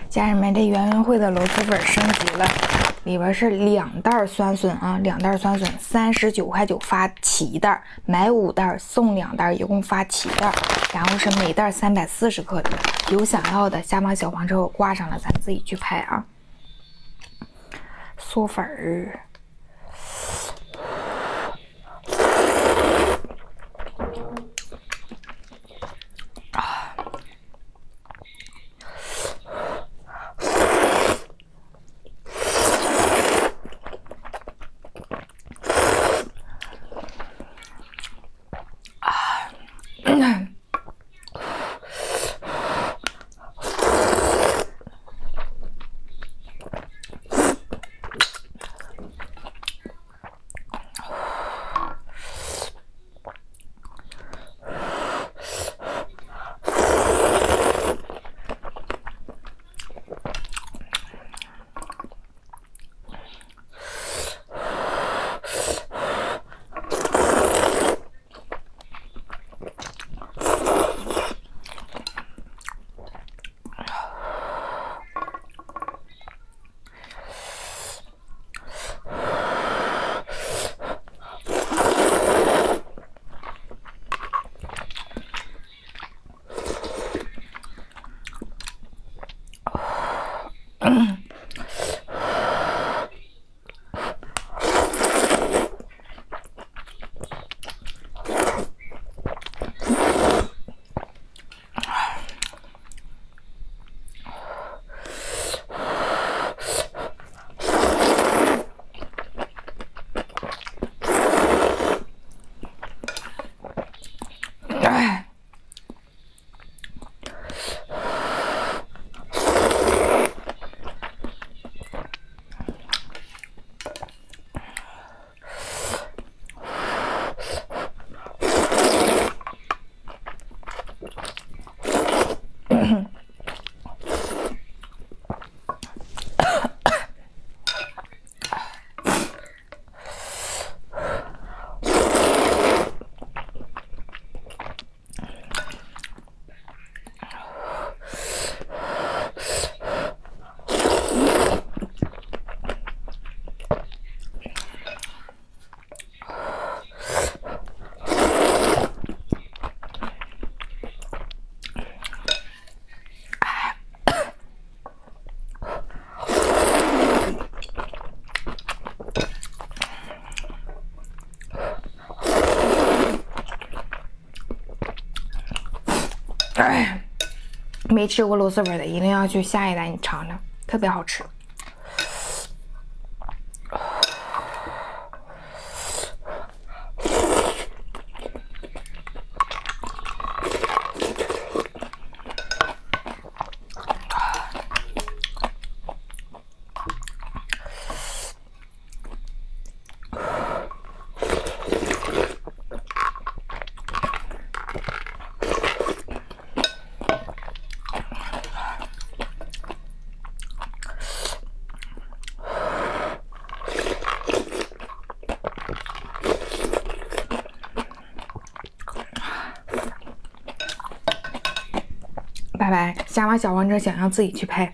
家人们，这圆圆会的螺蛳粉升级了，里边是2袋酸笋啊，2袋酸笋，39.9块发7袋，买5袋送2袋，一共发7袋，然后是每袋340克的。有想要的，下方小黄车我挂上了，咱自己去拍啊。嗦粉儿。没吃过螺蛳粉的，一定要去下一代你尝尝，特别好吃。拜拜，下方小黄车想要自己去拍。